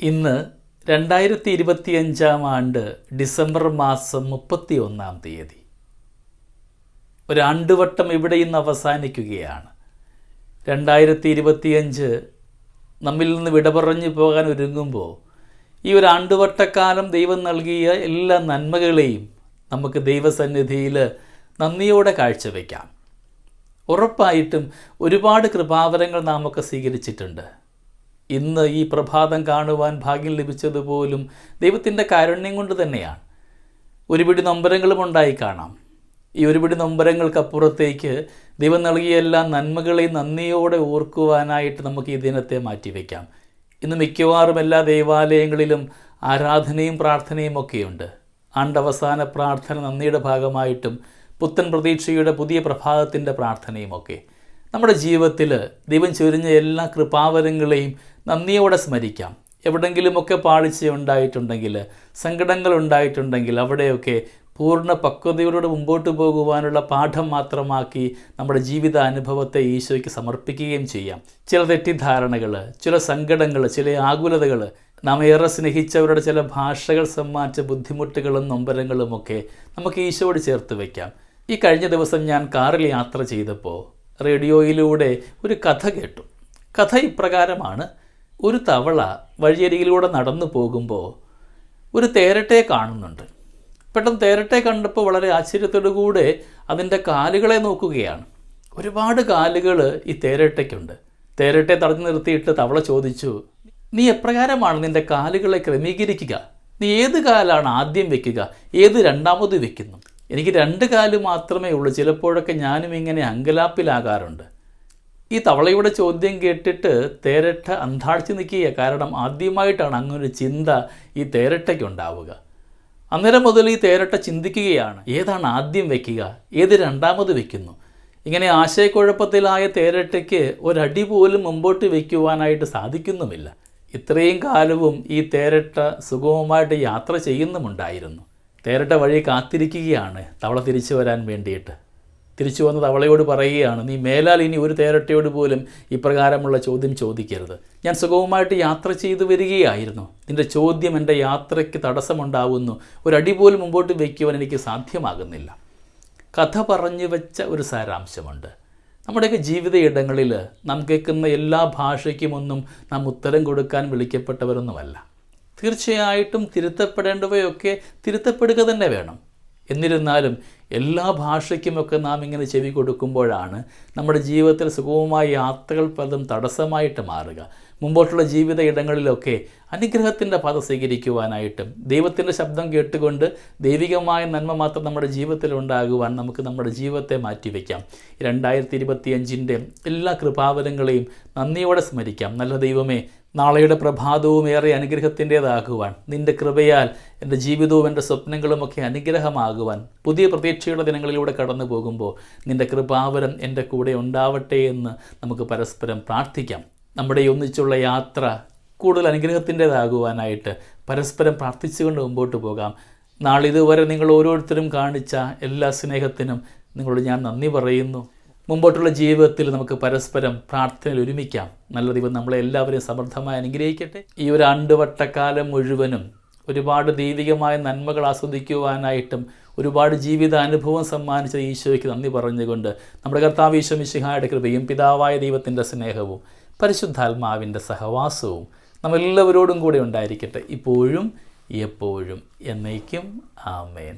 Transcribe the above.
ഇന്ന് 2025 ഡിസംബർ മാസം 31 ഒരാണ്ടുവട്ടം ഇവിടെ ഇന്ന് അവസാനിക്കുകയാണ്. 2025 നമ്മിൽ നിന്ന് വിട പറഞ്ഞു പോകാൻ ഒരുങ്ങുമ്പോൾ ഈ ഒരു ആണ്ടുവട്ടക്കാലം ദൈവം നൽകിയ എല്ലാ നന്മകളെയും നമുക്ക് ദൈവസന്നിധിയിൽ നന്ദിയോടെ കാഴ്ചവെക്കാം. ഉറപ്പായിട്ടും ഒരുപാട് കൃപാവരങ്ങൾ നാമൊക്കെ സ്വീകരിച്ചിട്ടുണ്ട്. ഇന്ന് ഈ പ്രഭാതം കാണുവാൻ ഭാഗ്യം ലഭിച്ചതുപോലും ദൈവത്തിൻ്റെ കാരുണ്യം കൊണ്ട് തന്നെയാണ്. ഒരുപിടി നൊമ്പരങ്ങളും ഉണ്ടായി കാണാം. ഈ ഒരുപിടി നൊമ്പരങ്ങൾക്കപ്പുറത്തേക്ക് ദൈവം നൽകിയ എല്ലാ നന്മകളെയും നന്ദിയോടെ ഓർക്കുവാനായിട്ട് നമുക്ക് ഈ ദിനത്തെ മാറ്റിവെക്കാം. ഇന്ന് മിക്കവാറും എല്ലാ ദേവാലയങ്ങളിലും ആരാധനയും പ്രാർത്ഥനയും ഒക്കെയുണ്ട്. ആണ്ടവസാന പ്രാർത്ഥന നന്ദിയുടെ ഭാഗമായിട്ടും പുത്തൻ പ്രതീക്ഷയുടെ പുതിയ പ്രഭാതത്തിൻ്റെ പ്രാർത്ഥനയുമൊക്കെ നമ്മുടെ ജീവിതത്തിൽ ദൈവം ചൊരിഞ്ഞ എല്ലാ കൃപാവരങ്ങളെയും നന്ദിയോടെ സ്മരിക്കാം. എവിടെങ്കിലുമൊക്കെ പാളിച്ച ഉണ്ടായിട്ടുണ്ടെങ്കിൽ, സങ്കടങ്ങൾ ഉണ്ടായിട്ടുണ്ടെങ്കിൽ അവിടെയൊക്കെ പൂർണ്ണ പക്വതയോടെ മുമ്പോട്ട് പോകുവാനുള്ള പാഠം മാത്രമാക്കി നമ്മുടെ ജീവിതാനുഭവത്തെ ഈശോയ്ക്ക് സമർപ്പിക്കുകയും ചെയ്യാം. ചില തെറ്റിദ്ധാരണകൾ, ചില സങ്കടങ്ങൾ, ചില ആകുലതകൾ, നാം ഏറെ സ്നേഹിച്ചവരുടെ ചില ഭാഷകൾ സമ്മാനിച്ച ബുദ്ധിമുട്ടുകളും നൊമ്പരങ്ങളുമൊക്കെ നമുക്ക് ഈശോയോട് ചേർത്ത് വയ്ക്കാം. ഈ കഴിഞ്ഞ ദിവസം ഞാൻ കാറിൽ യാത്ര ചെയ്തപ്പോൾ റേഡിയോയിലൂടെ ഒരു കഥ കേട്ടു. കഥ ഇപ്രകാരമാണ്. ഒരു തവള വഴിയരികിലൂടെ നടന്നു പോകുമ്പോൾ ഒരു തേരട്ടയെ കാണുന്നുണ്ട്. പെട്ടെന്ന് തേരട്ടയെ കണ്ടപ്പോൾ വളരെ ആശ്ചര്യത്തോടു കൂടെ അതിൻ്റെ കാലുകളെ നോക്കുകയാണ്. ഒരുപാട് കാലുകൾ ഈ തേരട്ടയ്ക്കുണ്ട്. തേരട്ടയെ തടഞ്ഞു നിർത്തിയിട്ട് തവള ചോദിച്ചു, നീ എപ്രകാരമാണ് നിൻ്റെ കാലുകളെ ക്രമീകരിക്കുക? നീ ഏത് കാലാണ് ആദ്യം വെക്കുക, ഏത് രണ്ടാമത് വെക്കുന്നു? എനിക്ക് 2 കാല് മാത്രമേ ഉള്ളൂ. ചിലപ്പോഴൊക്കെ ഞാനും ഇങ്ങനെ അങ്കലാപ്പിലാകാറുണ്ട്. ഈ തവളയുടെ ചോദ്യം കേട്ടിട്ട് തേരട്ട അന്ധാഴ്ച നിൽക്കുക. കാരണം ആദ്യമായിട്ടാണ് അങ്ങനൊരു ചിന്ത ഈ തേരട്ടയ്ക്കുണ്ടാവുക. അന്നേരം മുതൽ ഈ തേരട്ട ചിന്തിക്കുകയാണ്, ഏതാണ് ആദ്യം വയ്ക്കുക, ഏത് രണ്ടാമത് വയ്ക്കുന്നു? ഇങ്ങനെ ആശയക്കുഴപ്പത്തിലായ തേരട്ടയ്ക്ക് ഒരടി പോലും മുമ്പോട്ട് വയ്ക്കുവാനായിട്ട് സാധിക്കുന്നുമില്ല. ഇത്രയും കാലവും ഈ തേരട്ട സുഗമമായിട്ട് യാത്ര ചെയ്യുന്നുമുണ്ടായിരുന്നു. തേരട്ട വഴി കാത്തിരിക്കുകയാണ് തവള തിരിച്ചു വരാൻ വേണ്ടിയിട്ട്. തിരിച്ചു വന്ന് തവളയോട് പറയുകയാണ്, നീ മേലാൽ ഇനി ഒരു തേരട്ടയോട് പോലും ഇപ്രകാരമുള്ള ചോദ്യം ചോദിക്കരുത്. ഞാൻ സുഗമമായിട്ട് യാത്ര ചെയ്തു വരികയായിരുന്നു. നിൻ്റെ ചോദ്യം എൻ്റെ യാത്രയ്ക്ക് തടസ്സമുണ്ടാവുന്നു. ഒരടി പോലും മുമ്പോട്ട് വയ്ക്കുവാൻ എനിക്ക് സാധ്യമാകുന്നില്ല. കഥ പറഞ്ഞു വെച്ച ഒരു സാരാംശമുണ്ട്. നമ്മുടെയൊക്കെ ജീവിത ഇടങ്ങളിൽ നാം കേൾക്കുന്ന എല്ലാ ഭാഷയ്ക്കുമൊന്നും നാം ഉത്തരം കൊടുക്കാൻ വിളിക്കപ്പെട്ടവരൊന്നുമല്ല. തീർച്ചയായിട്ടും തിരുത്തപ്പെടേണ്ടവയൊക്കെ തിരുത്തപ്പെടുക തന്നെ വേണം. എന്നിരുന്നാലും എല്ലാ ഭാഷയ്ക്കുമൊക്കെ നാം ഇങ്ങനെ ചെവി കൊടുക്കുമ്പോഴാണ് നമ്മുടെ ജീവിതത്തിൽ സുഗമമായ യാത്രകൾ പലതും തടസ്സമായിട്ട് മാറുക. മുമ്പോട്ടുള്ള ജീവിത ഇടങ്ങളിലൊക്കെ അനുഗ്രഹത്തിൻ്റെ പാത സ്വീകരിക്കുവാനായിട്ടും ദൈവത്തിൻ്റെ ശബ്ദം കേട്ടുകൊണ്ട് ദൈവികമായ നന്മ മാത്രം നമ്മുടെ ജീവിതത്തിൽ ഉണ്ടാകുവാൻ നമുക്ക് നമ്മുടെ ജീവിതത്തെ മാറ്റിവെക്കാം. 2025 എല്ലാ കൃപാവരങ്ങളെയും നന്ദിയോടെ സ്മരിക്കാം. നല്ല ദൈവമേ, നാളെയുടെ പ്രഭാതവും ഏറെ അനുഗ്രഹത്തിൻ്റേതാകുവാൻ, നിൻ്റെ കൃപയാൽ എൻ്റെ ജീവിതവും എൻ്റെ സ്വപ്നങ്ങളുമൊക്കെ അനുഗ്രഹമാകുവാൻ, പുതിയ പ്രതീക്ഷയുടെ ദിനങ്ങളിലൂടെ കടന്നു പോകുമ്പോൾ നിൻ്റെ കൃപാവരം എൻ്റെ കൂടെ ഉണ്ടാവട്ടെ എന്ന് നമുക്ക് പരസ്പരം പ്രാർത്ഥിക്കാം. നമ്മുടെ ഒന്നിച്ചുള്ള യാത്ര കൂടുതൽ അനുഗ്രഹത്തിൻ്റേതാകുവാനായിട്ട് പരസ്പരം പ്രാർത്ഥിച്ചുകൊണ്ട് മുമ്പോട്ട് പോകാം. നാളിതുവരെ നിങ്ങൾ ഓരോരുത്തരും കാണിച്ച എല്ലാ സ്നേഹത്തിനും നിങ്ങളോട് ഞാൻ നന്ദി പറയുന്നു. മുമ്പോട്ടുള്ള ജീവിതത്തിൽ നമുക്ക് പരസ്പരം പ്രാർത്ഥനയിൽ ഒരുമിക്കാം. നല്ല ദൈവം നമ്മളെ എല്ലാവരെയും സമൃദ്ധമായി അനുഗ്രഹിക്കട്ടെ. ഈ ഒരു ആണ്ടുവട്ടക്കാലം മുഴുവനും ഒരുപാട് ദൈവികമായ നന്മകൾ ആസ്വദിക്കുവാനായിട്ടും ഒരുപാട് ജീവിത അനുഭവം സമ്മാനിച്ച ഈശോയ്ക്ക് നന്ദി പറഞ്ഞുകൊണ്ട് നമ്മുടെ കർത്താവ് ഈശോ മിശിഹായുടെ കൃപയും പിതാവായ ദൈവത്തിൻ്റെ സ്നേഹവും പരിശുദ്ധാത്മാവിൻ്റെ സഹവാസവും നമ്മളെല്ലാവരോടും കൂടെ ഉണ്ടായിരിക്കട്ടെ, ഇപ്പോഴും എപ്പോഴും എന്നേക്കും. ആമേൻ.